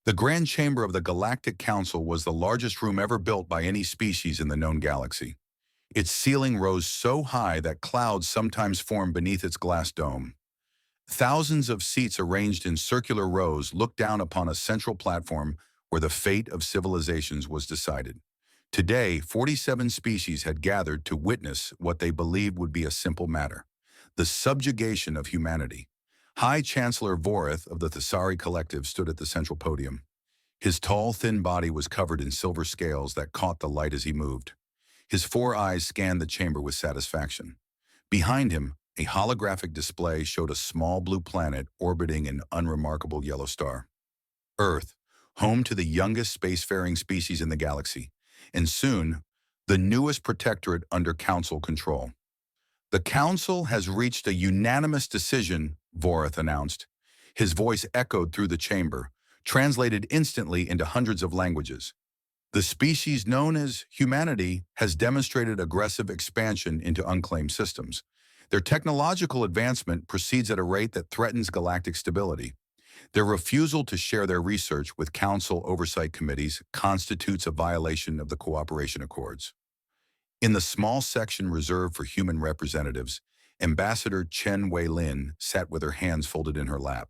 The Grand Chamber of the Galactic Council was the largest room ever built by any species in the known galaxy. Its ceiling rose so high that clouds sometimes formed beneath its glass dome. Thousands of seats arranged in circular rows looked down upon a central platform where the fate of civilizations was decided. Today, 47 species had gathered to witness what they believed would be a simple matter: the subjugation of humanity. High Chancellor Vorith of the Thessari Collective stood at the central podium. His tall, thin body was covered in silver scales that caught the light as he moved. His four eyes scanned the chamber with satisfaction. Behind him, a holographic display showed a small blue planet orbiting an unremarkable yellow star. Earth, home to the youngest spacefaring species in the galaxy, and soon, the newest protectorate under Council control. The Council has reached a unanimous decision, Vorith announced. His voice echoed through the chamber, translated instantly into hundreds of languages. The species known as humanity has demonstrated aggressive expansion into unclaimed systems. Their technological advancement proceeds at a rate that threatens galactic stability. Their refusal to share their research with Council oversight committees constitutes a violation of the Cooperation Accords. In the small section reserved for human representatives, Ambassador Chen Wei-Lin sat with her hands folded in her lap.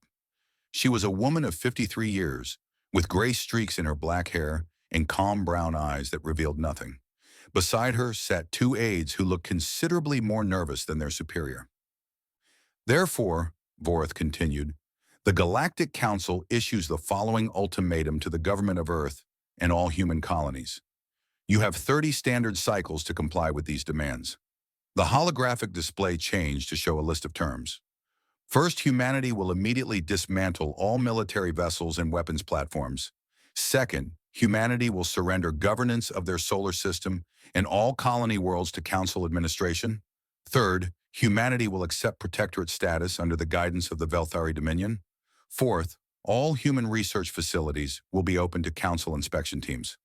She was a woman of 53 years, with gray streaks in her black hair and calm brown eyes that revealed nothing. Beside her sat two aides who looked considerably more nervous than their superior. Therefore, Vorith continued, the Galactic Council issues the following ultimatum to the government of Earth and all human colonies. You have 30 standard cycles to comply with these demands. The holographic display changed to show a list of terms. First, humanity will immediately dismantle all military vessels and weapons platforms. Second, humanity will surrender governance of their solar system and all colony worlds to Council administration. Third, humanity will accept protectorate status under the guidance of the Velthari Dominion. Fourth, all human research facilities will be open to Council inspection teams.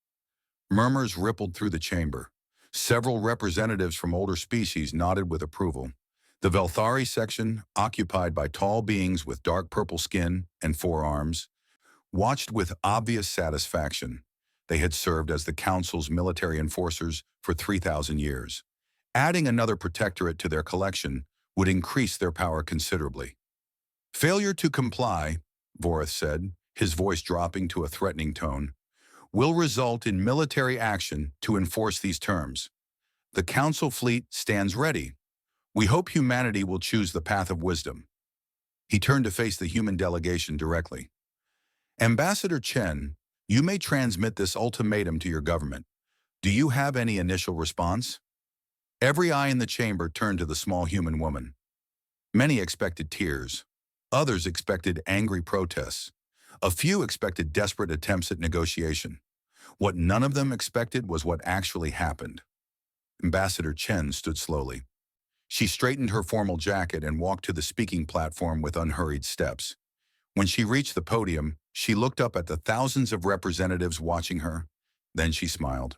Murmurs rippled through the chamber. Several representatives from older species nodded with approval. The Velthari section, occupied by tall beings with dark purple skin and four arms, watched with obvious satisfaction. They had served as the Council's military enforcers for 3,000 years. Adding another protectorate to their collection would increase their power considerably. Failure to comply, Vorith said, his voice dropping to a threatening tone, will result in military action to enforce these terms. The Council fleet stands ready. We hope humanity will choose the path of wisdom. He turned to face the human delegation directly. Ambassador Chen, you may transmit this ultimatum to your government. Do you have any initial response? Every eye in the chamber turned to the small human woman. Many expected tears. Others expected angry protests. A few expected desperate attempts at negotiation. What none of them expected was what actually happened. Ambassador Chen stood slowly. She straightened her formal jacket and walked to the speaking platform with unhurried steps. When she reached the podium, she looked up at the thousands of representatives watching her. Then she smiled.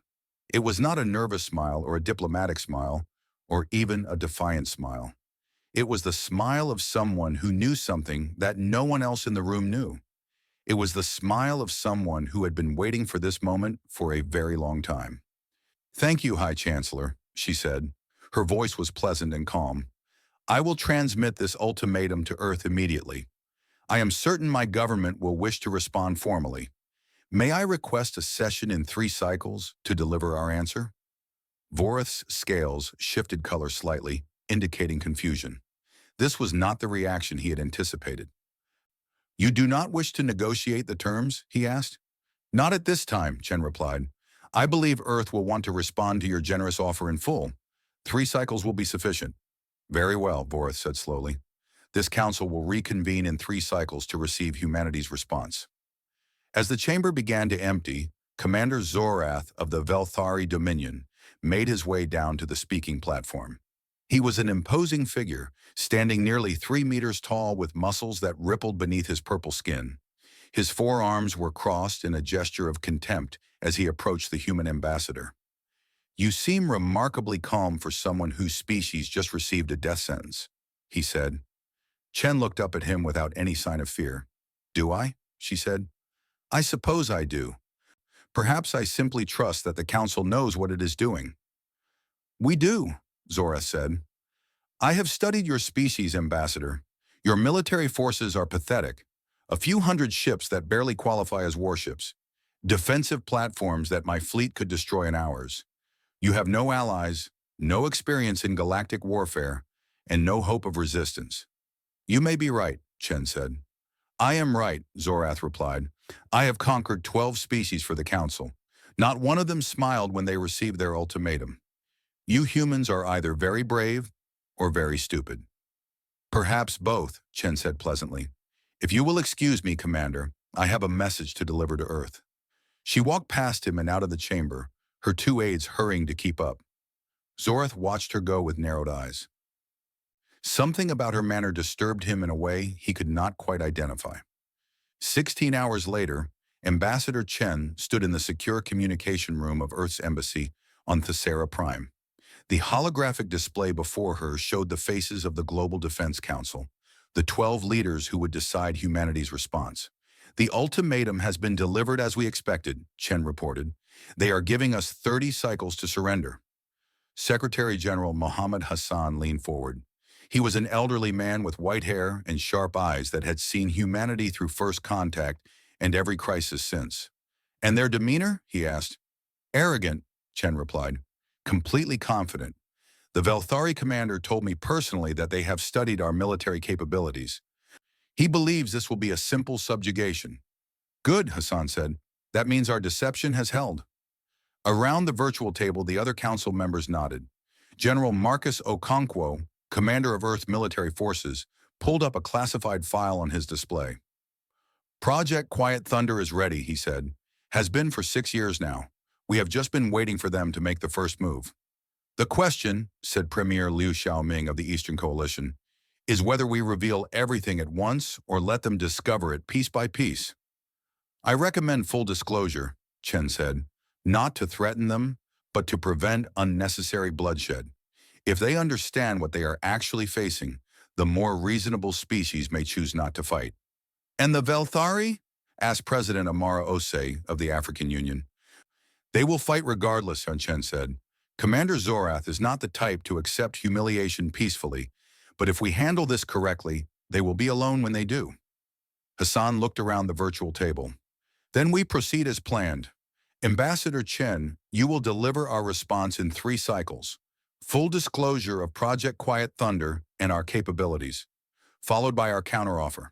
It was not a nervous smile or a diplomatic smile, or even a defiant smile. It was the smile of someone who knew something that no one else in the room knew. It was the smile of someone who had been waiting for this moment for a very long time. Thank you, High Chancellor, she said. Her voice was pleasant and calm. I will transmit this ultimatum to Earth immediately. I am certain my government will wish to respond formally. May I request a session in 3 cycles to deliver our answer? Vorith's scales shifted color slightly, indicating confusion. This was not the reaction he had anticipated. You do not wish to negotiate the terms? He asked. Not at this time, Chen replied. I believe Earth will want to respond to your generous offer in full. 3 cycles will be sufficient. Very well, Vorith said slowly. This council will reconvene in 3 cycles to receive humanity's response. As the chamber began to empty, Commander Zorath of the Velthari Dominion made his way down to the speaking platform. He was an imposing figure, standing nearly 3 meters tall with muscles that rippled beneath his purple skin. His forearms were crossed in a gesture of contempt as he approached the human ambassador. You seem remarkably calm for someone whose species just received a death sentence, he said. Chen looked up at him without any sign of fear. Do I? She said. I suppose I do. Perhaps I simply trust that the Council knows what it is doing. We do, Zorath said. I have studied your species, Ambassador. Your military forces are pathetic. A few hundred ships that barely qualify as warships. Defensive platforms that my fleet could destroy in hours. You have no allies, no experience in galactic warfare, and no hope of resistance. You may be right, Chen said. I am right, Zorath replied. I have conquered 12 species for the Council. Not one of them smiled when they received their ultimatum. You humans are either very brave or very stupid. Perhaps both, Chen said pleasantly. If you will excuse me, Commander, I have a message to deliver to Earth. She walked past him and out of the chamber, her two aides hurrying to keep up. Zorath watched her go with narrowed eyes. Something about her manner disturbed him in a way he could not quite identify. 16 hours later, Ambassador Chen stood in the secure communication room of Earth's embassy on Thesera Prime. The holographic display before her showed the faces of the Global Defense Council, the 12 leaders who would decide humanity's response. The ultimatum has been delivered as we expected, Chen reported. They are giving us 30 cycles to surrender. Secretary General Mohammed Hassan leaned forward. He was an elderly man with white hair and sharp eyes that had seen humanity through first contact and every crisis since. And their demeanor? He asked. Arrogant, Chen replied. Completely confident. The Velthari commander told me personally that they have studied our military capabilities. He believes this will be a simple subjugation. Good, Hassan said. That means our deception has held. Around the virtual table, the other council members nodded. General Marcus Okonkwo, commander of Earth military forces, pulled up a classified file on his display. Project Quiet Thunder is ready, he said. Has been for 6 years now. We have just been waiting for them to make the first move. The question, said Premier Liu Xiaoming of the Eastern Coalition, is whether we reveal everything at once or let them discover it piece by piece. I recommend full disclosure, Chen said, not to threaten them, but to prevent unnecessary bloodshed. If they understand what they are actually facing, the more reasonable species may choose not to fight. And the Velthari? Asked President Amara Osei of the African Union. They will fight regardless, Sun Chen said. Commander Zorath is not the type to accept humiliation peacefully, but if we handle this correctly, they will be alone when they do. Hassan looked around the virtual table. Then we proceed as planned. Ambassador Chen, you will deliver our response in 3 cycles. Full disclosure of Project Quiet Thunder and our capabilities, followed by our counteroffer.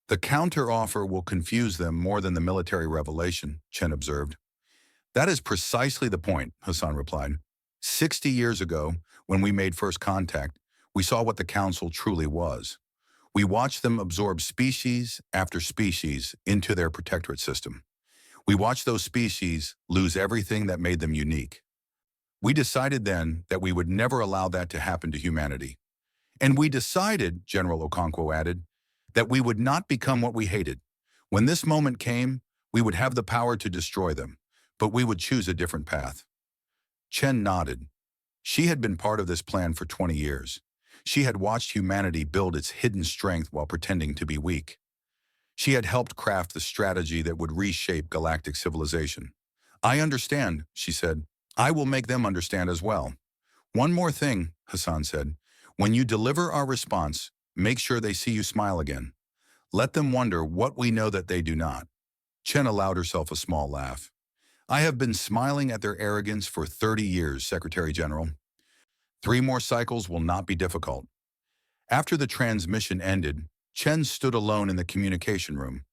The counteroffer will confuse them more than the military revelation, Chen observed. That is precisely the point, Hassan replied. 60 years ago, when we made first contact, we saw what the Council truly was. We watched them absorb species after species into their protectorate system. We watched those species lose everything that made them unique. We decided then that we would never allow that to happen to humanity. And we decided, General Okonkwo added, that we would not become what we hated. When this moment came, we would have the power to destroy them, but we would choose a different path. Chen nodded. She had been part of this plan for 20 years. She had watched humanity build its hidden strength while pretending to be weak. She had helped craft the strategy that would reshape galactic civilization. I understand, she said. I will make them understand as well. One more thing, Hassan said. When you deliver our response, make sure they see you smile again. Let them wonder what we know that they do not. Chen allowed herself a small laugh. I have been smiling at their arrogance for 30 years, Secretary General. 3 more cycles will not be difficult. After the transmission ended, Chen stood alone in the communication room.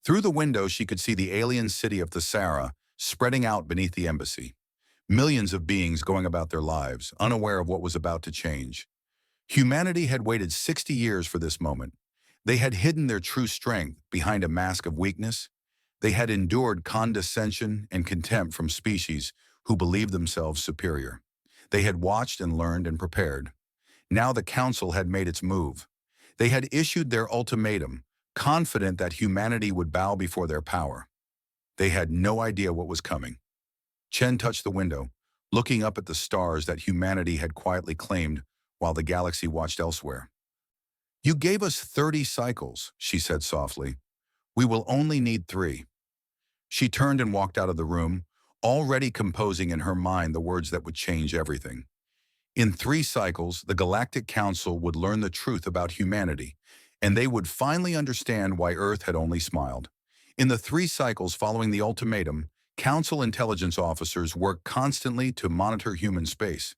Through the window, she could see the alien city of Thesera spreading out beneath the embassy. Millions of beings going about their lives, unaware of what was about to change. Humanity had waited 60 years for this moment. They had hidden their true strength behind a mask of weakness. They had endured condescension and contempt from species who believed themselves superior. They had watched and learned and prepared. Now the Council had made its move. They had issued their ultimatum, confident that humanity would bow before their power. They had no idea what was coming. Chen touched the window, looking up at the stars that humanity had quietly claimed while the galaxy watched elsewhere. You gave us 30 cycles, she said softly. We will only need 3. She turned and walked out of the room, already composing in her mind the words that would change everything. In 3 cycles, the Galactic Council would learn the truth about humanity, and they would finally understand why Earth had only smiled. In the 3 cycles following the ultimatum, Council intelligence officers worked constantly to monitor human space.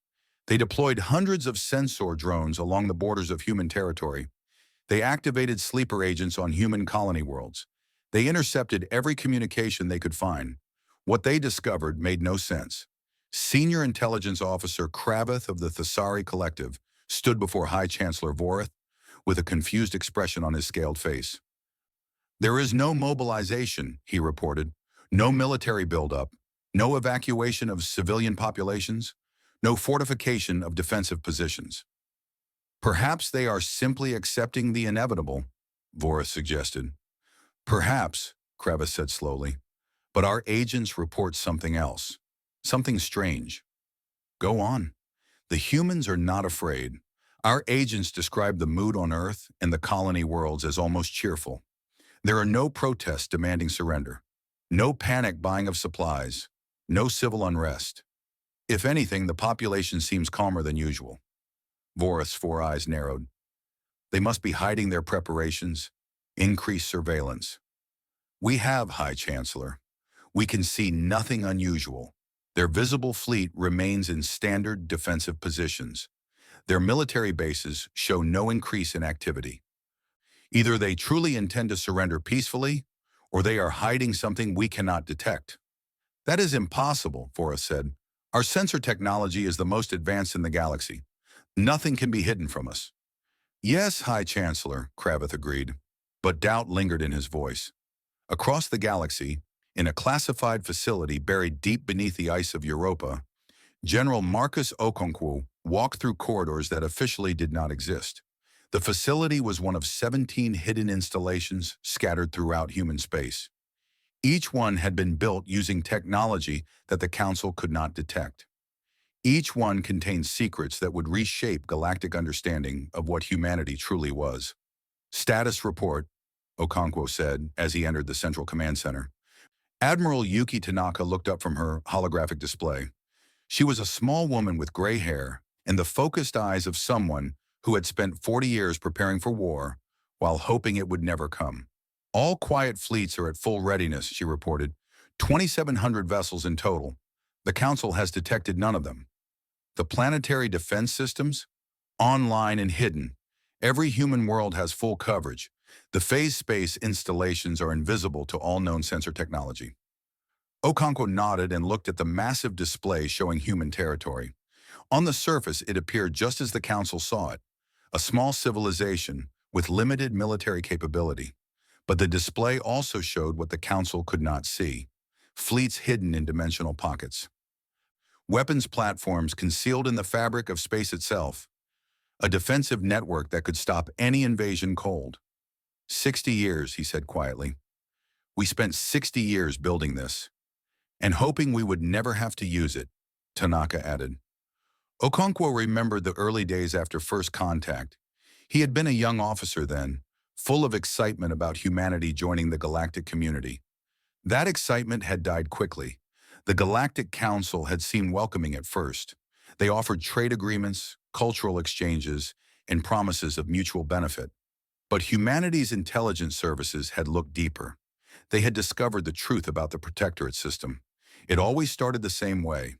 They deployed hundreds of sensor drones along the borders of human territory. They activated sleeper agents on human colony worlds. They intercepted every communication they could find. What they discovered made no sense. Senior Intelligence Officer Kravith of the Thesari Collective stood before High Chancellor Vorith with a confused expression on his scaled face. "There is no mobilization," he reported. "No military buildup. No evacuation of civilian populations. No fortification of defensive positions." "Perhaps they are simply accepting the inevitable," Vorith suggested. "Perhaps," Kravith said slowly, "but our agents report something else. Something strange." "Go on." "The humans are not afraid. Our agents describe the mood on Earth and the colony worlds as almost cheerful. There are no protests demanding surrender. No panic buying of supplies. No civil unrest. If anything, the population seems calmer than usual." Vorith's 4 eyes narrowed. "They must be hiding their preparations. Increased surveillance." "We have, High Chancellor. We can see nothing unusual. Their visible fleet remains in standard defensive positions. Their military bases show no increase in activity. Either they truly intend to surrender peacefully, or they are hiding something we cannot detect." "That is impossible," Vorith said. "Our sensor technology is the most advanced in the galaxy. Nothing can be hidden from us." "Yes, High Chancellor," Kravith agreed, but doubt lingered in his voice. Across the galaxy, in a classified facility buried deep beneath the ice of Europa, General Marcus Okonkwo walked through corridors that officially did not exist. The facility was one of 17 hidden installations scattered throughout human space. Each one had been built using technology that the Council could not detect. Each one contained secrets that would reshape galactic understanding of what humanity truly was. "Status report," Okonkwo said as he entered the Central Command Center. Admiral Yuki Tanaka looked up from her holographic display. She was a small woman with gray hair and the focused eyes of someone who had spent 40 years preparing for war while hoping it would never come. "All quiet fleets are at full readiness," she reported. 2,700 vessels in total. The Council has detected none of them. The planetary defense systems? Online and hidden. Every human world has full coverage. The phase space installations are invisible to all known sensor technology." Okonkwo nodded and looked at the massive display showing human territory. On the surface, it appeared just as the Council saw it, a small civilization with limited military capability. But the display also showed what the Council could not see: fleets hidden in dimensional pockets. Weapons platforms concealed in the fabric of space itself. A defensive network that could stop any invasion cold. 60 years, he said quietly. "We spent 60 years building this, and hoping we would never have to use it," Tanaka added. Okonkwo remembered the early days after first contact. He had been a young officer then, full of excitement about humanity joining the galactic community. That excitement had died quickly. The Galactic Council had seemed welcoming at first. They offered trade agreements, cultural exchanges, and promises of mutual benefit. But humanity's intelligence services had looked deeper. They had discovered the truth about the protectorate system. It always started the same way.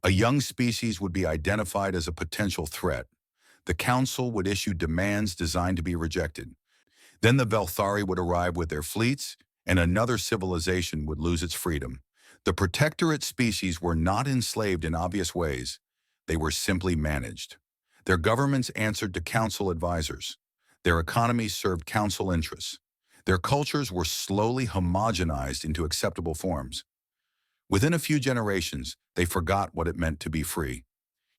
A young species would be identified as a potential threat. The Council would issue demands designed to be rejected. Then the Velthari would arrive with their fleets, and another civilization would lose its freedom. The protectorate species were not enslaved in obvious ways. They were simply managed. Their governments answered to Council advisors. Their economies served Council interests. Their cultures were slowly homogenized into acceptable forms. Within a few generations, they forgot what it meant to be free.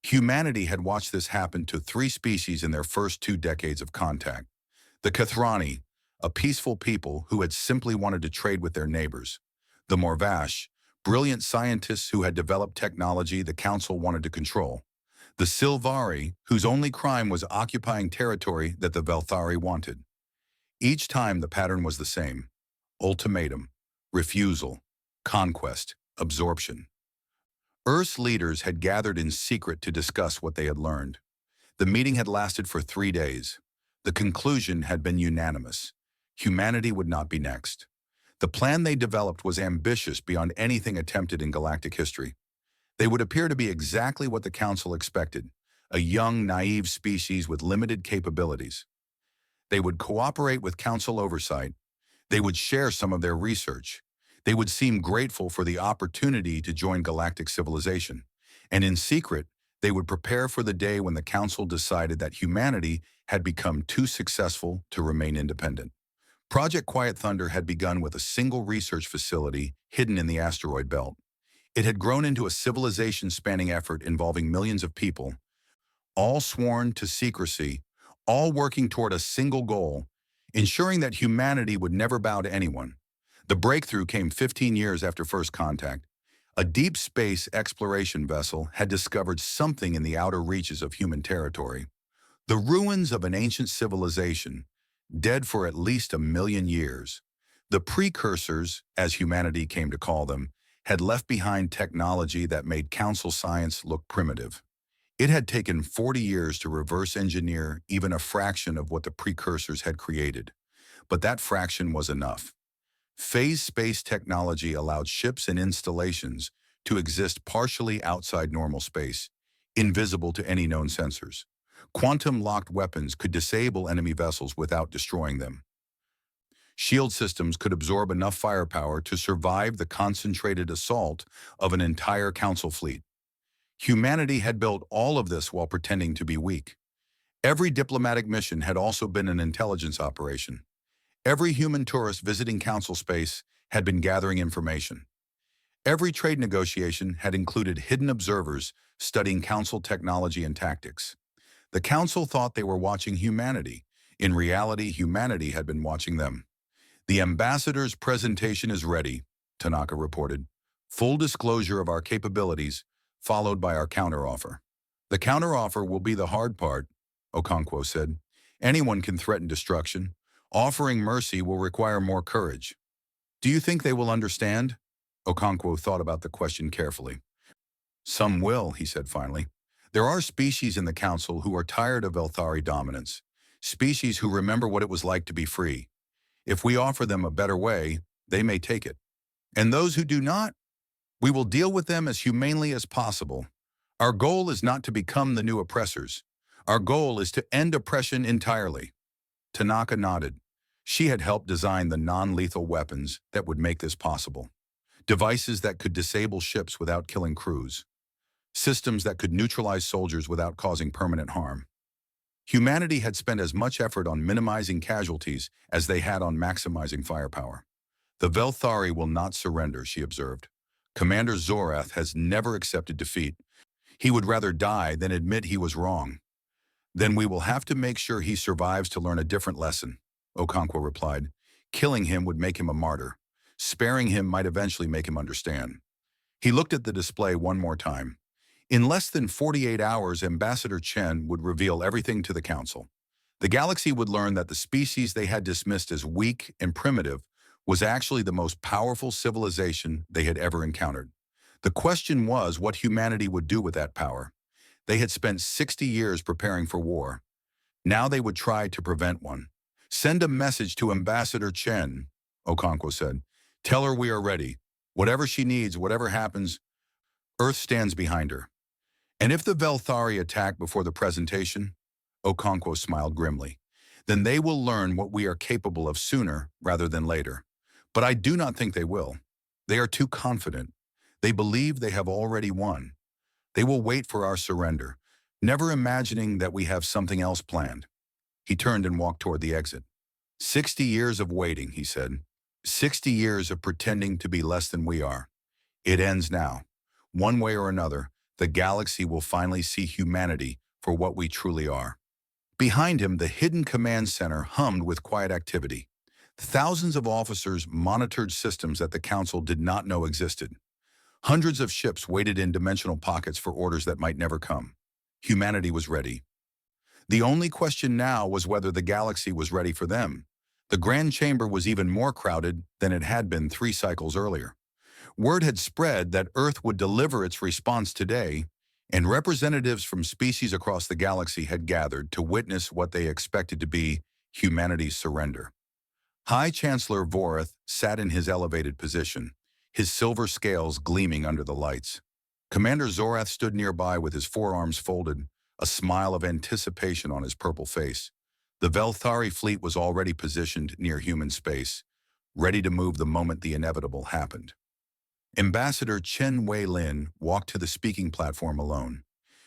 Humanity had watched this happen to 3 species in their first 2 decades of contact. The Kathrani, a peaceful people who had simply wanted to trade with their neighbors. The Morvash, brilliant scientists who had developed technology the Council wanted to control. The Silvari, whose only crime was occupying territory that the Velthari wanted. Each time the pattern was the same: ultimatum, refusal, conquest, absorption. Earth's leaders had gathered in secret to discuss what they had learned. The meeting had lasted for 3 days. The conclusion had been unanimous. Humanity would not be next. The plan they developed was ambitious beyond anything attempted in galactic history. They would appear to be exactly what the Council expected, a young, naive species with limited capabilities. They would cooperate with Council oversight. They would share some of their research. They would seem grateful for the opportunity to join galactic civilization. And in secret, they would prepare for the day when the Council decided that humanity had become too successful to remain independent. Project Quiet Thunder had begun with a single research facility hidden in the asteroid belt. It had grown into a civilization-spanning effort involving millions of people, all sworn to secrecy, all working toward a single goal, ensuring that humanity would never bow to anyone. The breakthrough came 15 years after first contact. A deep space exploration vessel had discovered something in the outer reaches of human territory. The ruins of an ancient civilization, dead for at least 1 million years. The precursors, as humanity came to call them, had left behind technology that made Council science look primitive. It had taken 40 years to reverse engineer even a fraction of what the precursors had created. But that fraction was enough. Phase space technology allowed ships and installations to exist partially outside normal space, invisible to any known sensors. Quantum-locked weapons could disable enemy vessels without destroying them. Shield systems could absorb enough firepower to survive the concentrated assault of an entire Council fleet. Humanity had built all of this while pretending to be weak. Every diplomatic mission had also been an intelligence operation. Every human tourist visiting Council space had been gathering information. Every trade negotiation had included hidden observers studying Council technology and tactics. The Council thought they were watching humanity. In reality, humanity had been watching them. "The ambassador's presentation is ready," Tanaka reported. "Full disclosure of our capabilities, followed by our counteroffer." "The counteroffer will be the hard part," Okonkwo said. "Anyone can threaten destruction. Offering mercy will require more courage." "Do you think they will understand?" Okonkwo thought about the question carefully. "Some will," he said finally. "There are species in the Council who are tired of Elthari dominance, species who remember what it was like to be free. If we offer them a better way, they may take it. And those who do not, we will deal with them as humanely as possible. Our goal is not to become the new oppressors. Our goal is to end oppression entirely." Tanaka nodded. She had helped design the non-lethal weapons that would make this possible. Devices that could disable ships without killing crews. Systems that could neutralize soldiers without causing permanent harm. Humanity had spent as much effort on minimizing casualties as they had on maximizing firepower. "The Velthari will not surrender," she observed. "Commander Zorath has never accepted defeat. He would rather die than admit he was wrong." "Then we will have to make sure he survives to learn a different lesson," Okonkwo replied. "Killing him would make him a martyr. Sparing him might eventually make him understand." He looked at the display one more time. In less than 48 hours, Ambassador Chen would reveal everything to the Council. The galaxy would learn that the species they had dismissed as weak and primitive was actually the most powerful civilization they had ever encountered. The question was what humanity would do with that power. They had spent 60 years preparing for war. Now they would try to prevent one. "Send a message to Ambassador Chen," Okonkwo said. "Tell her we are ready. Whatever she needs, whatever happens, Earth stands behind her." "And if the Velthari attack before the presentation?" Okonkwo smiled grimly. "Then they will learn what we are capable of sooner rather than later. But I do not think they will. They are too confident. They believe they have already won. They will wait for our surrender, never imagining that we have something else planned." He turned and walked toward the exit. 60 years of waiting," he said. 60 years of pretending to be less than we are. It ends now. One way or another, the galaxy will finally see humanity for what we truly are. Behind him, the hidden command center hummed with quiet activity. Thousands of officers monitored systems that the Council did not know existed. Hundreds of ships waited in dimensional pockets for orders that might never come. Humanity was ready. The only question now was whether the galaxy was ready for them. The Grand Chamber was even more crowded than it had been 3 cycles earlier. Word had spread that Earth would deliver its response today, and representatives from species across the galaxy had gathered to witness what they expected to be humanity's surrender. High Chancellor Vorath sat in his elevated position, his silver scales gleaming under the lights. Commander Zorath stood nearby with his forearms folded, a smile of anticipation on his purple face. The Velthari fleet was already positioned near human space, ready to move the moment the inevitable happened. Ambassador Chen Wei-Lin walked to the speaking platform alone.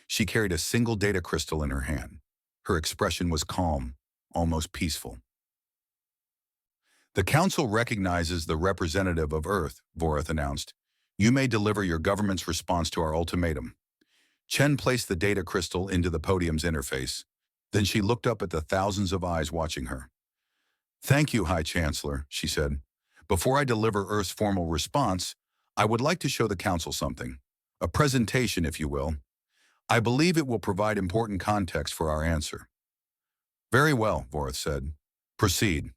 She carried a single data crystal in her hand. Her expression was calm, almost peaceful. The Council recognizes the representative of Earth, Vorath announced. You may deliver your government's response to our ultimatum. Chen placed the data crystal into the podium's interface. Then she looked up at the thousands of eyes watching her. Thank you, High Chancellor, she said. Before I deliver Earth's formal response, I would like to show the Council something. A presentation, if you will. I believe it will provide important context for our answer. Very well, Vorath said. Proceed.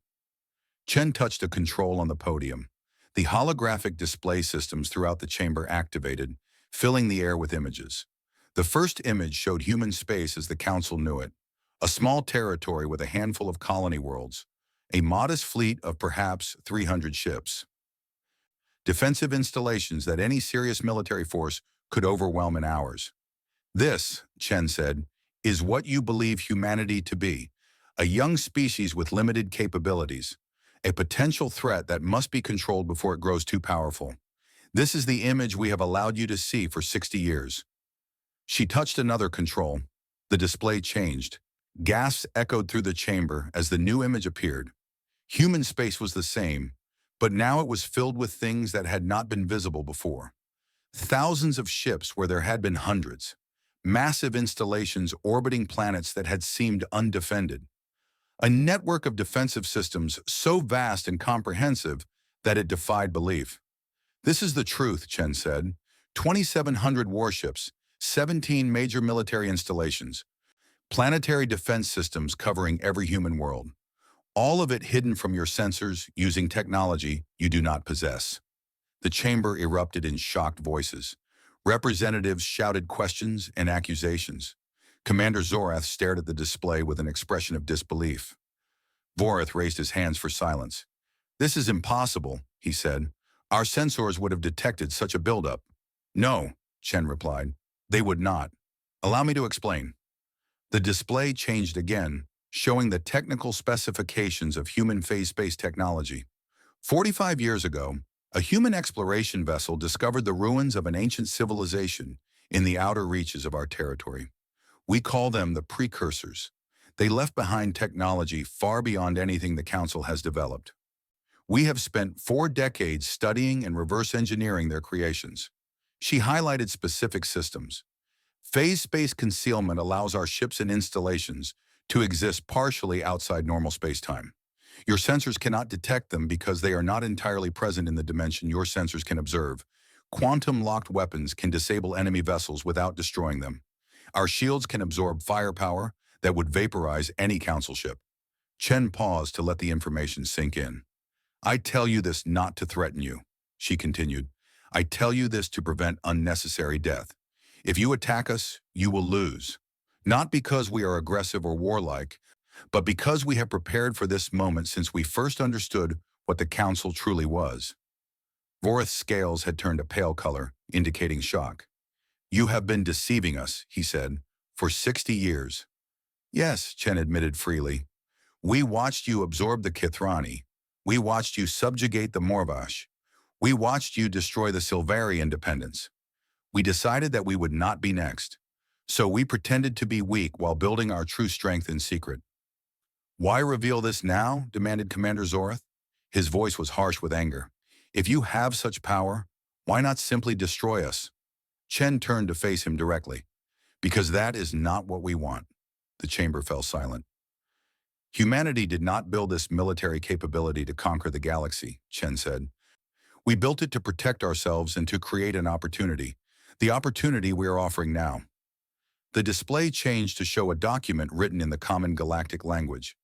Chen touched a control on the podium. The holographic display systems throughout the chamber activated, filling the air with images. The first image showed human space as the Council knew it, a small territory with a handful of colony worlds, a modest fleet of perhaps 300 ships. Defensive installations that any serious military force could overwhelm in hours. This, Chen said, is what you believe humanity to be, a young species with limited capabilities, a potential threat that must be controlled before it grows too powerful. This is the image we have allowed you to see for 60 years. She touched another control. The display changed. Gasps echoed through the chamber as the new image appeared. Human space was the same, but now it was filled with things that had not been visible before. Thousands of ships where there had been hundreds. Massive installations orbiting planets that had seemed undefended. A network of defensive systems so vast and comprehensive that it defied belief. This is the truth, Chen said. 2,700 warships, 17 major military installations, planetary defense systems covering every human world. All of it hidden from your sensors using technology you do not possess. The chamber erupted in shocked voices. Representatives shouted questions and accusations. Commander Zorath stared at the display with an expression of disbelief. Vorath raised his hands for silence. This is impossible, he said. Our sensors would have detected such a buildup. No, Chen replied. They would not. Allow me to explain. The display changed again, showing the technical specifications of human phase space technology. 45 years ago, a human exploration vessel discovered the ruins of an ancient civilization in the outer reaches of our territory. We call them the precursors. They left behind technology far beyond anything the Council has developed. We have spent 4 decades studying and reverse engineering their creations. She highlighted specific systems. Phase space concealment allows our ships and installations to exist partially outside normal space-time. Your sensors cannot detect them because they are not entirely present in the dimension your sensors can observe. Quantum-locked weapons can disable enemy vessels without destroying them. Our shields can absorb firepower that would vaporize any Council ship. Chen paused to let the information sink in. I tell you this not to threaten you, she continued. I tell you this to prevent unnecessary death. If you attack us, you will lose. Not because we are aggressive or warlike, but because we have prepared for this moment since we first understood what the Council truly was. Vorath's scales had turned a pale color, indicating shock. You have been deceiving us, he said, for 60 years. Yes, Chen admitted freely. We watched you absorb the Kithrani. We watched you subjugate the Morvash. We watched you destroy the Silvari independence. We decided that we would not be next. So we pretended to be weak while building our true strength in secret. Why reveal this now? Demanded Commander Zorath. His voice was harsh with anger. If you have such power, why not simply destroy us? Chen turned to face him directly. Because that is not what we want. The chamber fell silent. Humanity did not build this military capability to conquer the galaxy, Chen said. We built it to protect ourselves and to create an opportunity. The opportunity we are offering now. The display changed to show a document written in the common galactic language.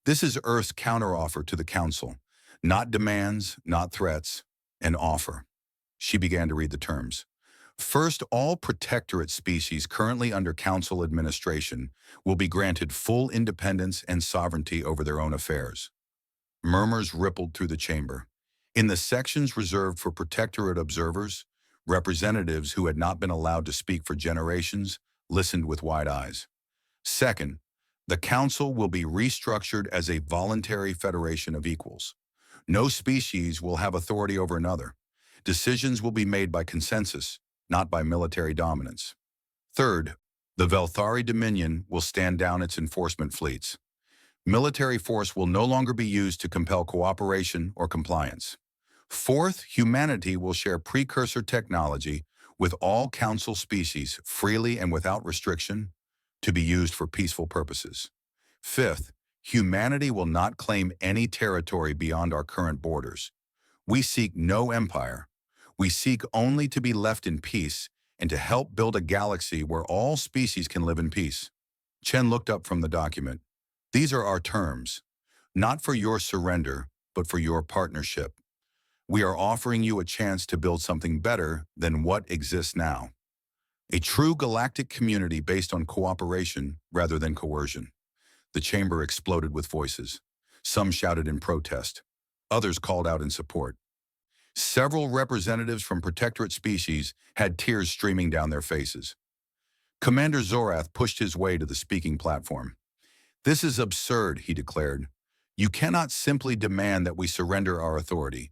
This is Earth's counteroffer to the Council. Not demands, not threats, an offer. She began to read the terms. First, all protectorate species currently under Council administration will be granted full independence and sovereignty over their own affairs. Murmurs rippled through the chamber. In the sections reserved for protectorate observers, representatives who had not been allowed to speak for generations listened with wide eyes. Second, the Council will be restructured as a voluntary federation of equals. No species will have authority over another. Decisions will be made by consensus, not by military dominance. Third, the Velthari Dominion will stand down its enforcement fleets. Military force will no longer be used to compel cooperation or compliance. Fourth, humanity will share precursor technology with all Council species freely and without restriction to be used for peaceful purposes. Fifth, humanity will not claim any territory beyond our current borders. We seek no empire. We seek only to be left in peace and to help build a galaxy where all species can live in peace. Chen looked up from the document. These are our terms, not for your surrender, but for your partnership. We are offering you a chance to build something better than what exists now. A true galactic community based on cooperation rather than coercion. The chamber exploded with voices. Some shouted in protest. Others called out in support. Several representatives from protectorate species had tears streaming down their faces. Commander Zorath pushed his way to the speaking platform. "This is absurd," he declared. "You cannot simply demand that we surrender our authority.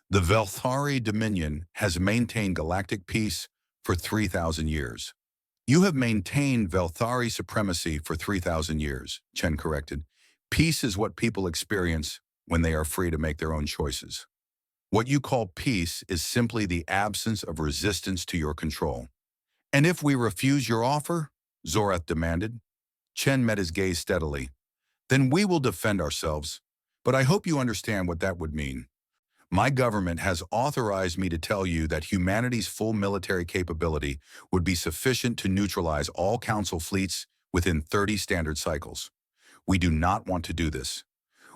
The Velthari Dominion has maintained galactic peace for 3,000 years. You have maintained Velthari supremacy for 3,000 years, Chen corrected. Peace is what people experience when they are free to make their own choices. What you call peace is simply the absence of resistance to your control. And if we refuse your offer?" Zorath demanded. Chen met his gaze steadily. "Then we will defend ourselves. But I hope you understand what that would mean. My government has authorized me to tell you that humanity's full military capability would be sufficient to neutralize all Council fleets within 30 standard cycles. We do not want to do this.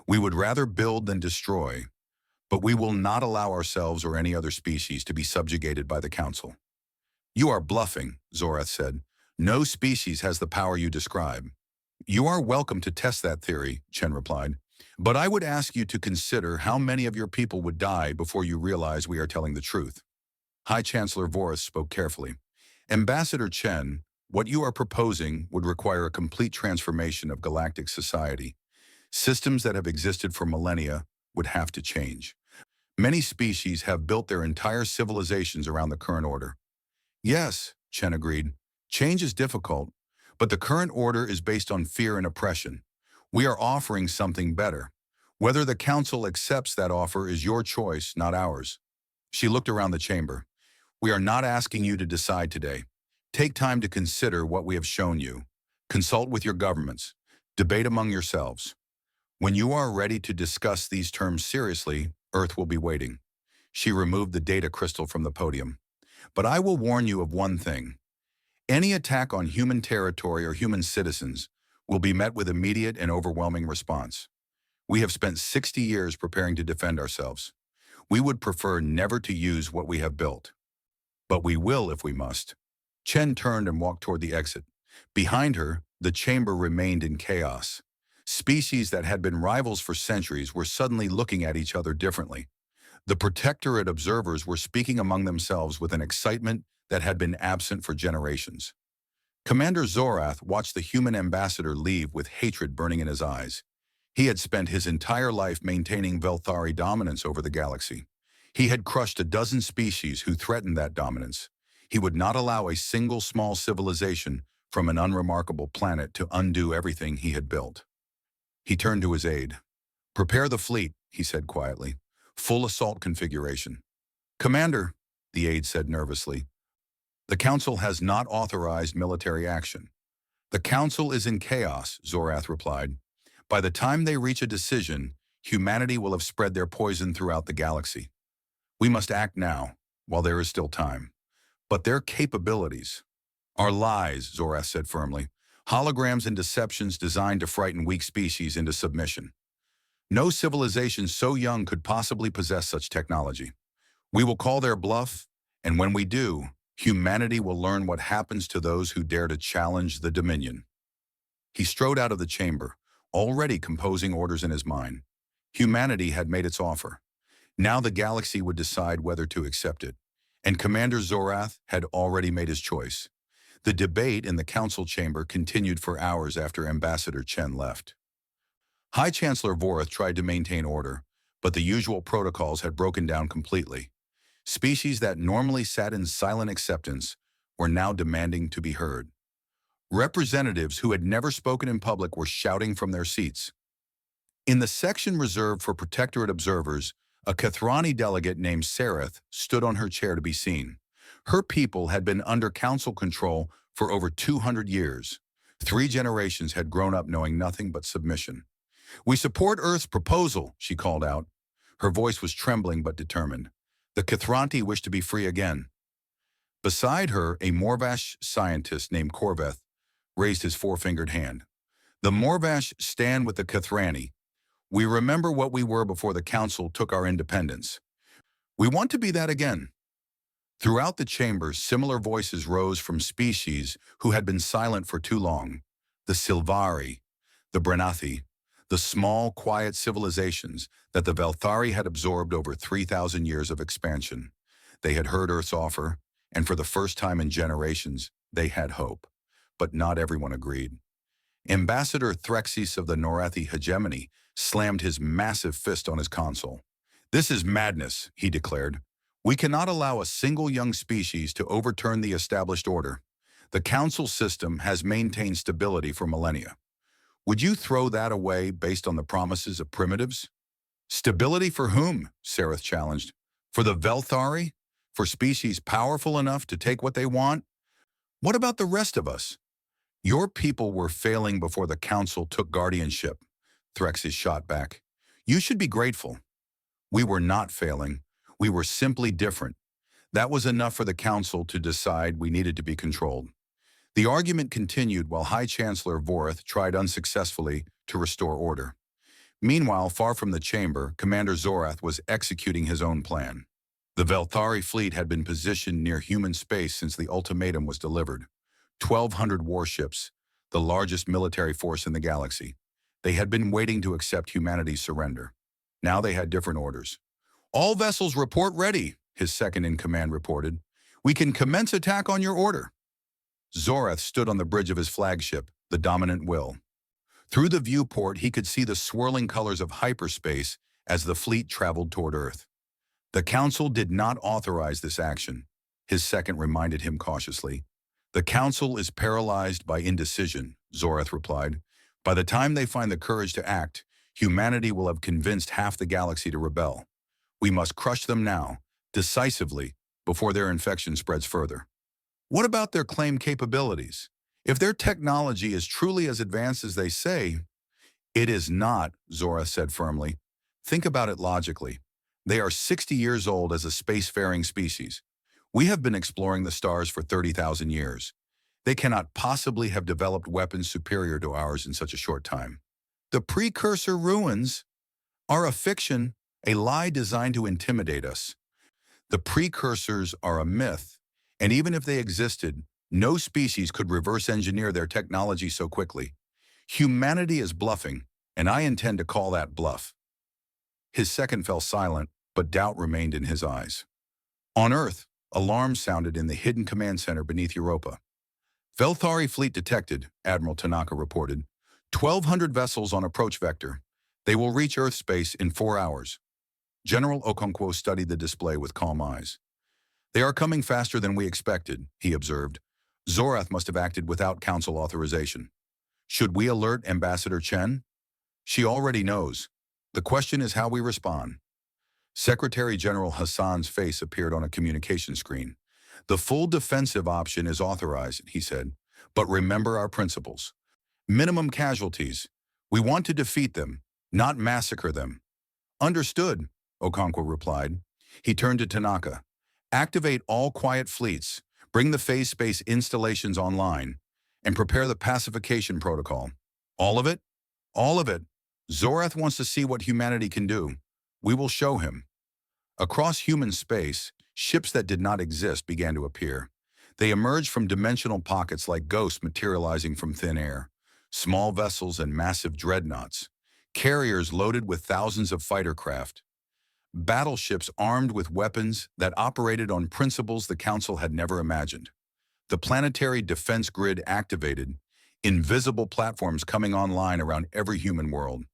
We would rather build than destroy, but we will not allow ourselves or any other species to be subjugated by the Council." "You are bluffing," Zorath said. "No species has the power you describe." "You are welcome to test that theory," Chen replied. "But I would ask you to consider how many of your people would die before you realize we are telling the truth." High Chancellor Voris spoke carefully. "Ambassador Chen, what you are proposing would require a complete transformation of galactic society. Systems that have existed for millennia would have to change. Many species have built their entire civilizations around the current order." "Yes," Chen agreed. "Change is difficult, but the current order is based on fear and oppression. We are offering something better. Whether the Council accepts that offer is your choice, not ours." She looked around the chamber. "We are not asking you to decide today. Take time to consider what we have shown you. Consult with your governments. Debate among yourselves. When you are ready to discuss these terms seriously, Earth will be waiting." She removed the data crystal from the podium. "But I will warn you of one thing. Any attack on human territory or human citizens will be met with immediate and overwhelming response. We have spent 60 years preparing to defend ourselves. We would prefer never to use what we have built. But we will if we must." Chen turned and walked toward the exit. Behind her, the chamber remained in chaos. Species that had been rivals for centuries were suddenly looking at each other differently. The protectorate observers were speaking among themselves with an excitement that had been absent for generations. Commander Zorath watched the human ambassador leave with hatred burning in his eyes. He had spent his entire life maintaining Velthari dominance over the galaxy. He had crushed a dozen species who threatened that dominance. He would not allow a single small civilization from an unremarkable planet to undo everything he had built. He turned to his aide. "Prepare the fleet," he said quietly. "Full assault configuration." "Commander," the aide said nervously, "the Council has not authorized military action." "The Council is in chaos," Zorath replied. "By the time they reach a decision, humanity will have spread their poison throughout the galaxy. We must act now, while there is still time. But their capabilities are lies," Zorath said firmly. "Holograms and deceptions designed to frighten weak species into submission. No civilization so young could possibly possess such technology. We will call their bluff, And when we do, humanity will learn what happens to those who dare to challenge the Dominion. He strode out of the chamber, already composing orders in his mind. Humanity had made its offer. Now the galaxy would decide whether to accept it. And Commander Zorath had already made his choice. The debate in the council chamber continued for hours after Ambassador Chen left. High Chancellor Vorath tried to maintain order, but the usual protocols had broken down completely. Species that normally sat in silent acceptance were now demanding to be heard. Representatives who had never spoken in public were shouting from their seats. In the section reserved for Protectorate observers, a Kathrani delegate named Sereth stood on her chair to be seen. Her people had been under council control for over 200 years. 3 generations had grown up knowing nothing but submission. "We support Earth's proposal," she called out. Her voice was trembling but determined. The Kathranti wished to be free again. Beside her, a Morvash scientist named Korveth raised his 4-fingered hand. "The Morvash stand with the Kathrani. We remember what we were before the Council took our independence. We want to be that again." Throughout the chamber, similar voices rose from species who had been silent for too long. The Silvari, the Brenathi, the small, quiet civilizations that the Velthari had absorbed over 3,000 years of expansion. They had heard Earth's offer, and for the first time in generations, they had hope. But not everyone agreed. Ambassador Threxis of the Norathi hegemony slammed his massive fist on his console. "This is madness," he declared. "We cannot allow a single young species to overturn the established order. The council system has maintained stability for millennia. Would you throw that away based on the promises of primitives?" "Stability for whom?" Sereth challenged. "For the Velthari? For species powerful enough to take what they want? What about the rest of us?" "Your people were failing before the council took guardianship," Threxis shot back. "You should be grateful." "We were not failing. We were simply different. That was enough for the council to decide we needed to be controlled." The argument continued while High Chancellor Vorath tried unsuccessfully to restore order. Meanwhile, far from the chamber, Commander Zorath was executing his own plan. The Velthari fleet had been positioned near human space since the ultimatum was delivered. 1,200 warships, the largest military force in the galaxy. They had been waiting to accept humanity's surrender. Now they had different orders. "All vessels report ready," his second-in-command reported. "We can commence attack on your order." Zorath stood on the bridge of his flagship, the Dominant Will. Through the viewport, he could see the swirling colors of hyperspace as the fleet traveled toward Earth. "The Council did not authorize this action," his second reminded him cautiously. "The Council is paralyzed by indecision," Zorath replied. "By the time they find the courage to act, humanity will have convinced half the galaxy to rebel. We must crush them now, decisively, before their infection spreads further." "What about their claimed capabilities? If their technology is truly as advanced as they say—" "It is not," Zorath said firmly. "Think about it logically. They are 60 years old as a spacefaring species. We have been exploring the stars for 30,000 years. They cannot possibly have developed weapons superior to ours in such a short time. The precursor ruins are a fiction, a lie designed to intimidate us. The precursors are a myth, and even if they existed, no species could reverse engineer their technology so quickly. Humanity is bluffing, and I intend to call that bluff." His second fell silent, but doubt remained in his eyes. On Earth, alarms sounded in the hidden command center beneath Europa. "Velthari fleet detected," Admiral Tanaka reported. 1,200 vessels on approach vector. They will reach Earth space in 4 hours. General Okonkwo studied the display with calm eyes. "They are coming faster than we expected," he observed. "Zorath must have acted without council authorization. Should we alert Ambassador Chen?" "She already knows. The question is how we respond." Secretary General Hassan's face appeared on a communication screen. "The full defensive option is authorized," he said. "But remember our principles. Minimum casualties. We want to defeat them, not massacre them." "Understood," Okonkwo replied. He turned to Tanaka. "Activate all quiet fleets, bring the phase space installations online, and prepare the pacification protocol." "All of it?" "All of it. Zorath wants to see what humanity can do. We will show him." Across human space, Ships that did not exist began to appear. They emerged from dimensional pockets like ghosts materializing from thin air. Small vessels and massive dreadnoughts. Carriers loaded with thousands of fighter craft. Battleships armed with weapons that operated on principles the Council had never imagined. The planetary defense grid activated, invisible platforms coming online around every human world.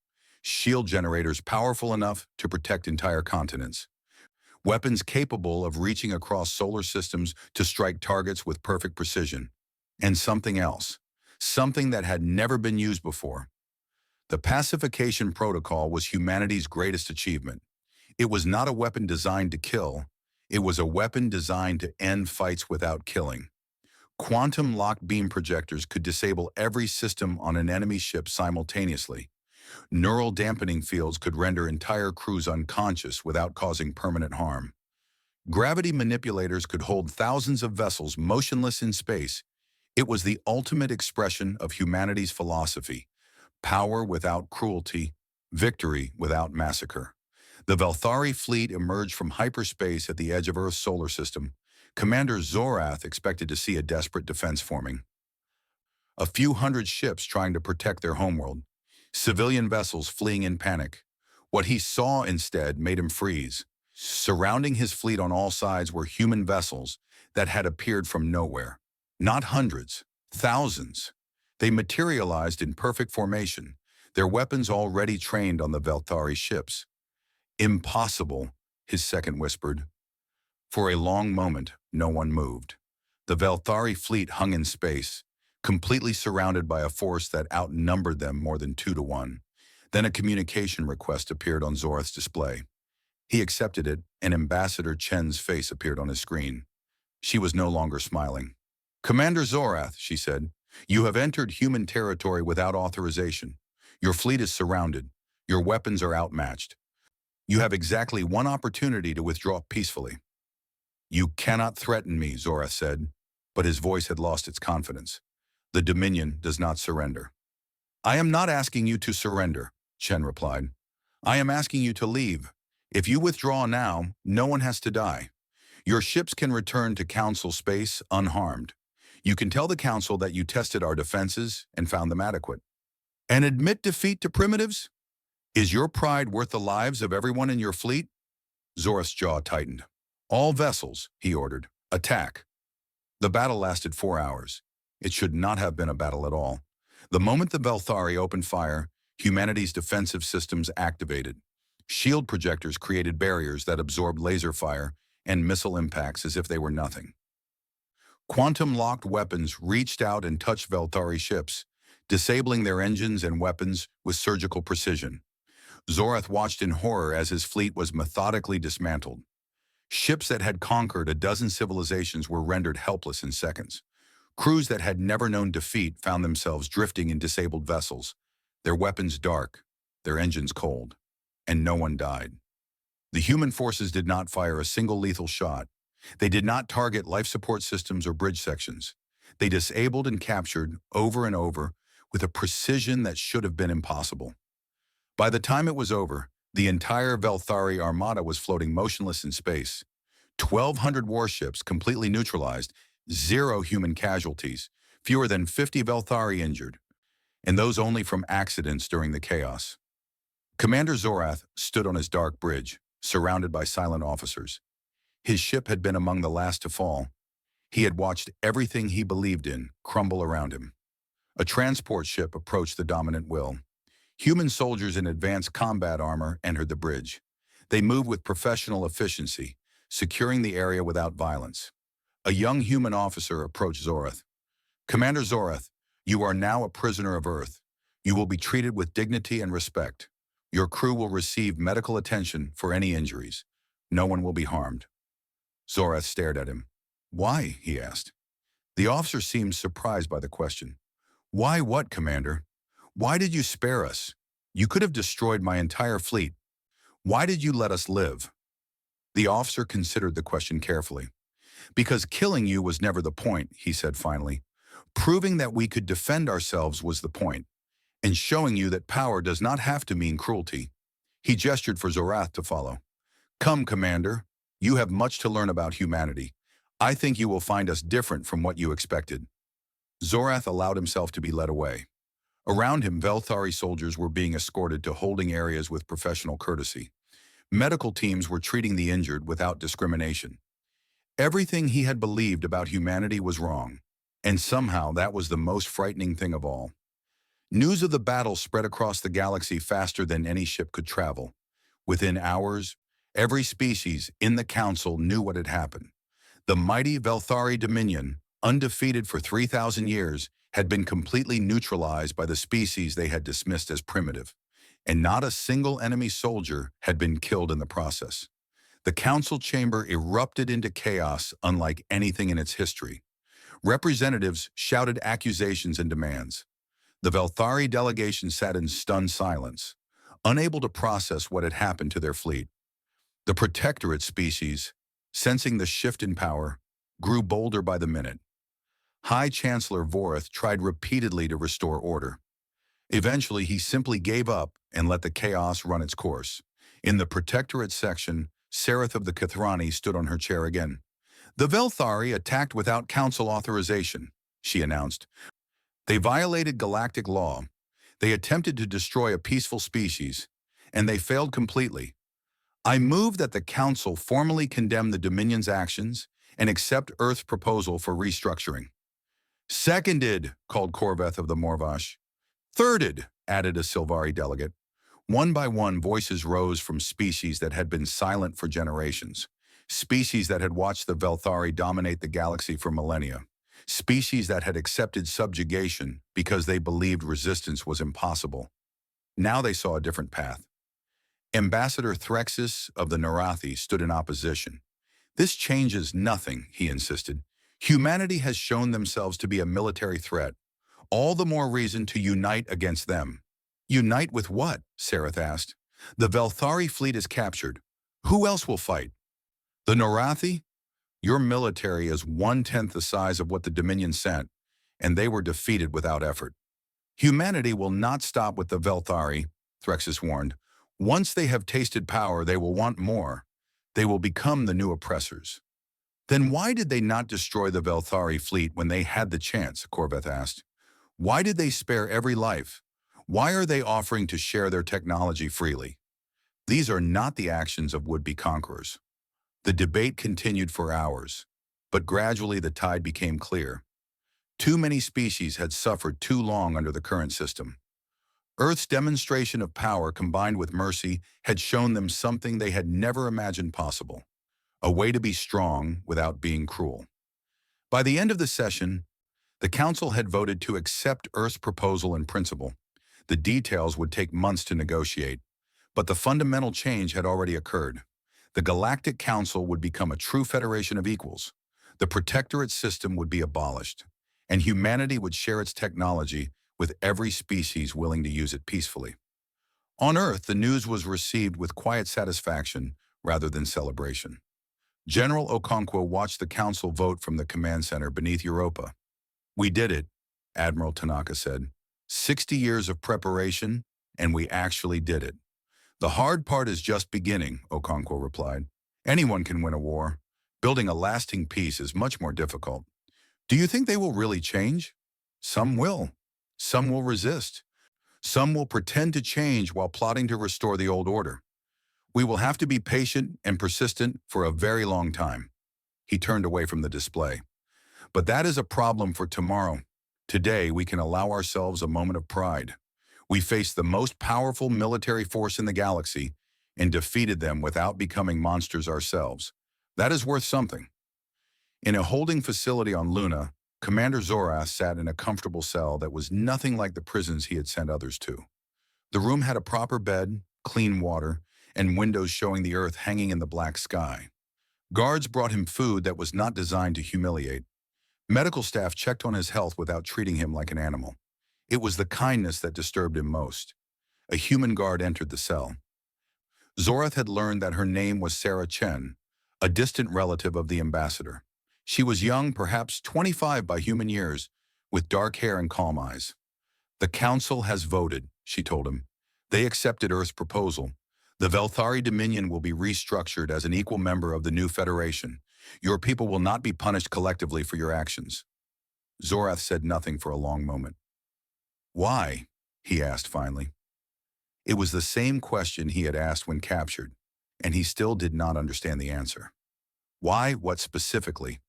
Shield generators powerful enough to protect entire continents. Weapons capable of reaching across solar systems to strike targets with perfect precision. And something else. Something that had never been used before. The pacification protocol was humanity's greatest achievement. It was not a weapon designed to kill. It was a weapon designed to end fights without killing. Quantum-locked beam projectors could disable every system on an enemy ship simultaneously. Neural dampening fields could render entire crews unconscious without causing permanent harm. Gravity manipulators could hold thousands of vessels motionless in space. It was the ultimate expression of humanity's philosophy: power without cruelty, victory without massacre. The Velthari fleet emerged from hyperspace at the edge of Earth's solar system. Commander Zorath expected to see a desperate defense forming. A few hundred ships trying to protect their homeworld. Civilian vessels fleeing in panic. What he saw instead made him freeze. Surrounding his fleet on all sides were human vessels that had appeared from nowhere. Not hundreds, thousands. They materialized in perfect formation, their weapons already trained on the Velthari ships. "Impossible," his second whispered. For a long moment, no one moved. The Velthari fleet hung in space, completely surrounded by a force that outnumbered them more than 2-1. Then a communication request appeared on Zorath's display. He accepted it, and Ambassador Chen's face appeared on his screen. She was no longer smiling. "Commander Zorath," she said, "you have entered human territory without authorization. Your fleet is surrounded. Your weapons are outmatched. You have exactly one opportunity to withdraw peacefully." "You cannot threaten me," Zorath said, but his voice had lost its confidence. "The Dominion does not surrender." "I am not asking you to surrender," Chen replied. "I am asking you to leave. If you withdraw now, no one has to die. Your ships can return to Council space unharmed. You can tell the Council that you tested our defenses and found them adequate. And admit defeat to primitives? Is your pride worth the lives of everyone in your fleet?" Zorath's jaw tightened. "All vessels," he ordered. "Attack." The battle lasted 4 hours. It should not have been a battle at all. The moment the Velthari opened fire, humanity's defensive systems activated. Shield projectors created barriers that absorbed laser fire and missile impacts as if they were nothing. Quantum-locked weapons reached out and touched Velthari ships, disabling their engines and weapons with surgical precision. Zorath watched in horror as his fleet was methodically dismantled. Ships that had conquered a dozen civilizations were rendered helpless in seconds. Crews that had never known defeat found themselves drifting in disabled vessels, their weapons dark, their engines cold, and no one died. The human forces did not fire a single lethal shot. They did not target life support systems or bridge sections. They disabled and captured over and over with a precision that should have been impossible. By the time it was over, the entire Velthari armada was floating motionless in space. 1,200 warships completely neutralized, 0 human casualties, fewer than 50 Velthari injured, and those only from accidents during the chaos. Commander Zorath stood on his dark bridge, surrounded by silent officers. His ship had been among the last to fall. He had watched everything he believed in crumble around him. A transport ship approached the dominant will. Human soldiers in advanced combat armor entered the bridge. They moved with professional efficiency, securing the area without violence. A young human officer approached Zorath. "Commander Zorath, you are now a prisoner of Earth. You will be treated with dignity and respect. Your crew will receive medical attention for any injuries. No one will be harmed." Zorath stared at him. "Why?" he asked. The officer seemed surprised by the question. "Why what, Commander? Why did you spare us? You could have destroyed my entire fleet. Why did you let us live?" The officer considered the question carefully. "Because killing you was never the point," he said finally. "Proving that we could defend ourselves was the point, and showing you that power does not have to mean cruelty." He gestured for Zorath to follow. "Come, Commander. You have much to learn about humanity. I think you will find us different from what you expected." Zorath allowed himself to be led away. Around him, Velthari soldiers were being escorted to holding areas with professional courtesy. Medical teams were treating the injured without discrimination. Everything he had believed about humanity was wrong, and somehow that was the most frightening thing of all. News of the battle spread across the galaxy faster than any ship could travel. Within hours, every species in the Council knew what had happened. The mighty Velthari Dominion, undefeated for 3,000 years, had been completely neutralized by the species they had dismissed as primitive, and not a single enemy soldier had been killed in the process. The council chamber erupted into chaos unlike anything in its history. Representatives shouted accusations and demands. The Velthari delegation sat in stunned silence, unable to process what had happened to their fleet. The Protectorate species, sensing the shift in power, grew bolder by the minute. High Chancellor Vorith tried repeatedly to restore order. Eventually, he simply gave up and let the chaos run its course. In the Protectorate section, Sereth of the Kathrani stood on her chair again. "The Velthari attacked without council authorization," she announced. "They violated galactic law. They attempted to destroy a peaceful species, and they failed completely. I move that the council formally condemn the Dominion's actions and accept Earth's proposal for restructuring." "Seconded," called Corveth of the Morvash. "Thirded," added a Silvari delegate. One by one, voices rose from species that had been silent for generations, species that had watched the Velthari dominate the galaxy for millennia, species that had accepted subjugation because they believed resistance was impossible. Now they saw a different path. Ambassador Threxus of the Narathi stood in opposition. "This changes nothing," he insisted. "Humanity has shown themselves to be a military threat. All the more reason to unite against them." "Unite with what?" Sereth asked. "The Velthari fleet is captured. Who else will fight?" "The Narathi? Your military is 1/10 the size of what the Dominion sent, and they were defeated without effort." "Humanity will not stop with the Velthari," Threxus warned. "Once they have tasted power, they will want more. They will become the new oppressors." "Then why did they not destroy the Velthari fleet when they had the chance?" Corveth asked. "Why did they spare every life? Why are they offering to share their technology freely?" These are not the actions of would-be conquerors. The debate continued for hours, but gradually the tide became clear. Too many species had suffered too long under the current system. Earth's demonstration of power combined with mercy had shown them something they had never imagined possible: a way to be strong without being cruel. By the end of the session, the Council had voted to accept Earth's proposal in principle. The details would take months to negotiate, but the fundamental change had already occurred. The Galactic Council would become a true federation of equals. The Protectorate system would be abolished, and humanity would share its technology with every species willing to use it peacefully. On Earth, the news was received with quiet satisfaction rather than celebration. General Okonkwo watched the Council vote from the command center beneath Europa. "We did it," Admiral Tanaka said. 60 years of preparation, and we actually did it." "The hard part is just beginning," Okonkwo replied. "Anyone can win a war. Building a lasting peace is much more difficult." "Do you think they will really change?" "Some will. Some will resist. Some will pretend to change while plotting to restore the old order. We will have to be patient and persistent for a very long time." He turned away from the display. "But that is a problem for tomorrow. Today, we can allow ourselves a moment of pride. We faced the most powerful military force in the galaxy and defeated them without becoming monsters ourselves. That is worth something." In a holding facility on Luna, Commander Zorath sat in a comfortable cell that was nothing like the prisons he had sent others to. The room had a proper bed, clean water, and windows showing the Earth hanging in the black sky. Guards brought him food that was not designed to humiliate. Medical staff checked on his health without treating him like an animal. It was the kindness that disturbed him most. A human guard entered the cell. Zorath had learned that her name was Sarah Chen, a distant relative of the ambassador. She was young, perhaps 25 by human years, with dark hair and calm eyes. "The Council has voted," she told him. "They accepted Earth's proposal. The Velthari Dominion will be restructured as an equal member of the new Federation. Your people will not be punished collectively for your actions. Zorath said nothing for a long moment. Why? He asked finally. It was the same question he had asked when captured, and he still did not understand the answer. Why? What specifically?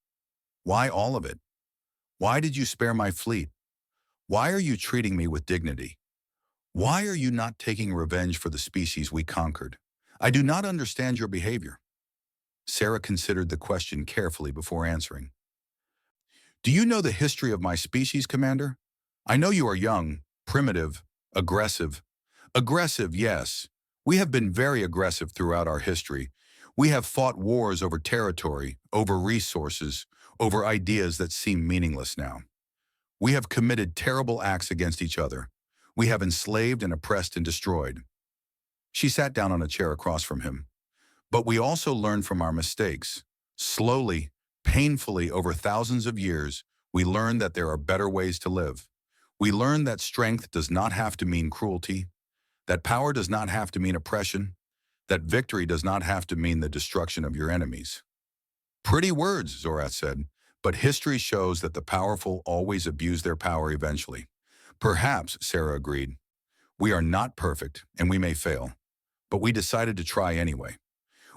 Why all of it? Why did you spare my fleet? Why are you treating me with dignity? Why are you not taking revenge for the species we conquered? I do not understand your behavior. Sarah considered the question carefully before answering. Do you know the history of my species, Commander? I know you are young, primitive, aggressive. Aggressive, yes. We have been very aggressive throughout our history. We have fought wars over territory, over resources, over ideas that seem meaningless now. We have committed terrible acts against each other. We have enslaved and oppressed and destroyed. She sat down on a chair across from him. But we also learned from our mistakes. Slowly, painfully over thousands of years, we learned that there are better ways to live. We learned that strength does not have to mean cruelty, that power does not have to mean oppression, that victory does not have to mean the destruction of your enemies. Pretty words, Zorath said, but history shows that the powerful always abuse their power eventually. Perhaps, Sarah agreed. We are not perfect, and we may fail, but we decided to try anyway.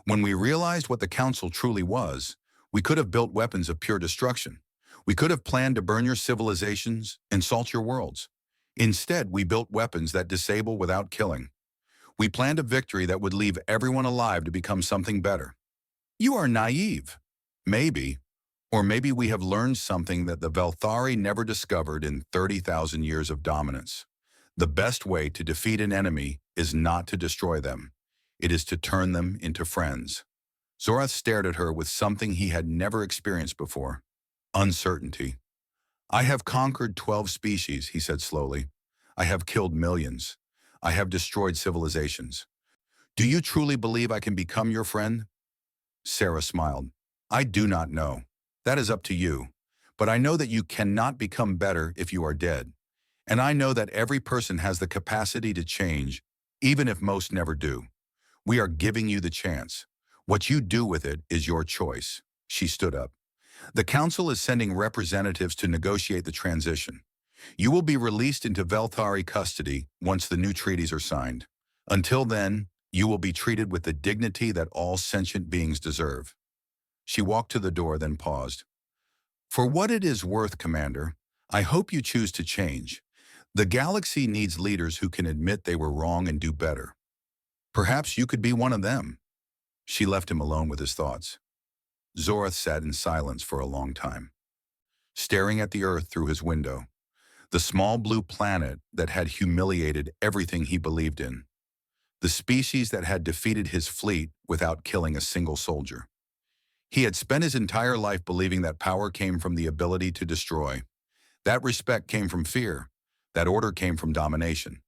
When we realized what the Council truly was, we could have built weapons of pure destruction. We could have planned to burn your civilizations and salt your worlds. Instead, we built weapons that disable without killing. We planned a victory that would leave everyone alive to become something better. You are naive. Maybe. Or maybe we have learned something that the Velthari never discovered in 30,000 years of dominance. The best way to defeat an enemy is not to destroy them. It is to turn them into friends. Zorath stared at her with something he had never experienced before. Uncertainty. I have conquered 12 species, he said slowly. I have killed millions. I have destroyed civilizations. Do you truly believe I can become your friend? Sarah smiled. I do not know. That is up to you. But I know that you cannot become better if you are dead. And I know that every person has the capacity to change, even if most never do. We are giving you the chance. What you do with it is your choice. She stood up. The Council is sending representatives to negotiate the transition. You will be released into Velthari custody once the new treaties are signed. Until then, you will be treated with the dignity that all sentient beings deserve. She walked to the door, then paused. For what it is worth, Commander, I hope you choose to change. The galaxy needs leaders who can admit they were wrong and do better. Perhaps you could be one of them. She left him alone with his thoughts. Zorath sat in silence for a long time, staring at the Earth through his window, the small blue planet that had humiliated everything he believed in, the species that had defeated his fleet without killing a single soldier. He had spent his entire life believing that power came from the ability to destroy. That respect came from fear. That order came from domination.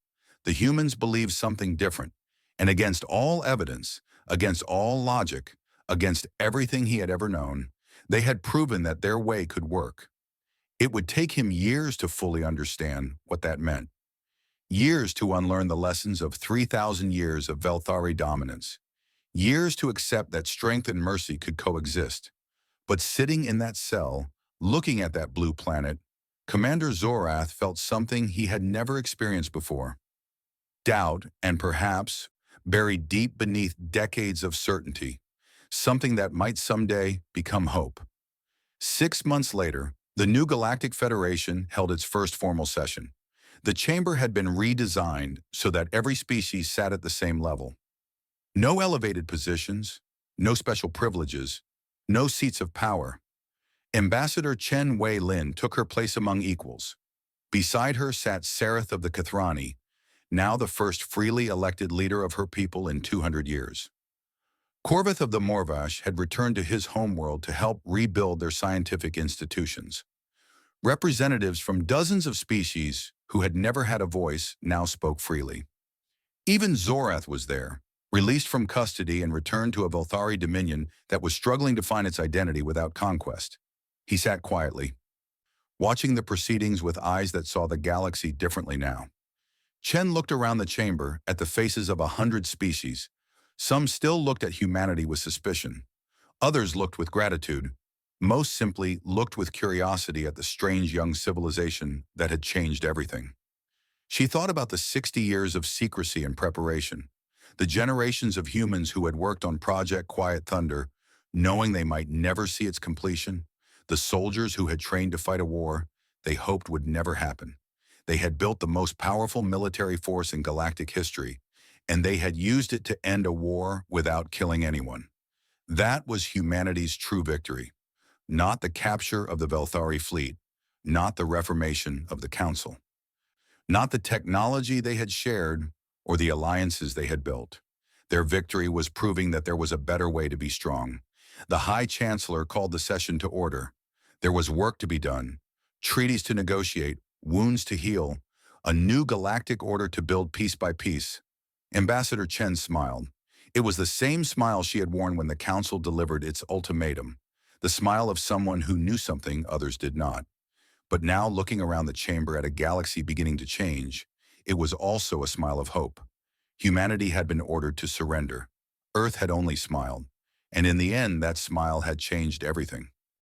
The humans believed something different, and against all evidence, against all logic, against everything he had ever known, they had proven that their way could work. It would take him years to fully understand what that meant. Years to unlearn the lessons of 3,000 years of Velthari dominance. Years to accept that strength and mercy could coexist. But sitting in that cell, looking at that blue planet, Commander Zorath felt something he had never experienced before. Doubt, and perhaps, buried deep beneath decades of certainty, something that might someday become hope. 6 months later, the new Galactic Federation held its first formal session. The chamber had been redesigned so that every species sat at the same level. No elevated positions, no special privileges, no seats of power. Ambassador Chen Wei-Lin took her place among equals. Beside her sat Sareth of the Kathrani, now the first freely elected leader of her people in 200 years. Corvith of the Morvash had returned to his homeworld to help rebuild their scientific institutions. Representatives from dozens of species who had never had a voice now spoke freely. Even Zorath was there, released from custody and returned to a Velthari dominion that was struggling to find its identity without conquest. He sat quietly, watching the proceedings with eyes that saw the galaxy differently now. Chen looked around the chamber at the faces of 100 species, Some still looked at humanity with suspicion. Others looked with gratitude. Most simply looked with curiosity at the strange young civilization that had changed everything. She thought about the 60 years of secrecy and preparation, the generations of humans who had worked on Project Quiet Thunder, knowing they might never see its completion, the soldiers who had trained to fight a war they hoped would never happen. They had built the most powerful military force in galactic history, and they had used it to end a war without killing anyone. That was humanity's true victory, not the capture of the Velthari fleet, not the reformation of the Council. Not the technology they had shared or the alliances they had built. Their victory was proving that there was a better way to be strong. The High Chancellor called the session to order. There was work to be done, treaties to negotiate, wounds to heal, a new galactic order to build piece by piece. Ambassador Chen smiled. It was the same smile she had worn when the Council delivered its ultimatum, the smile of someone who knew something others did not. But now, looking around the chamber at a galaxy beginning to change, it was also a smile of hope. Humanity had been ordered to surrender. Earth had only smiled. And in the end, that smile had changed everything.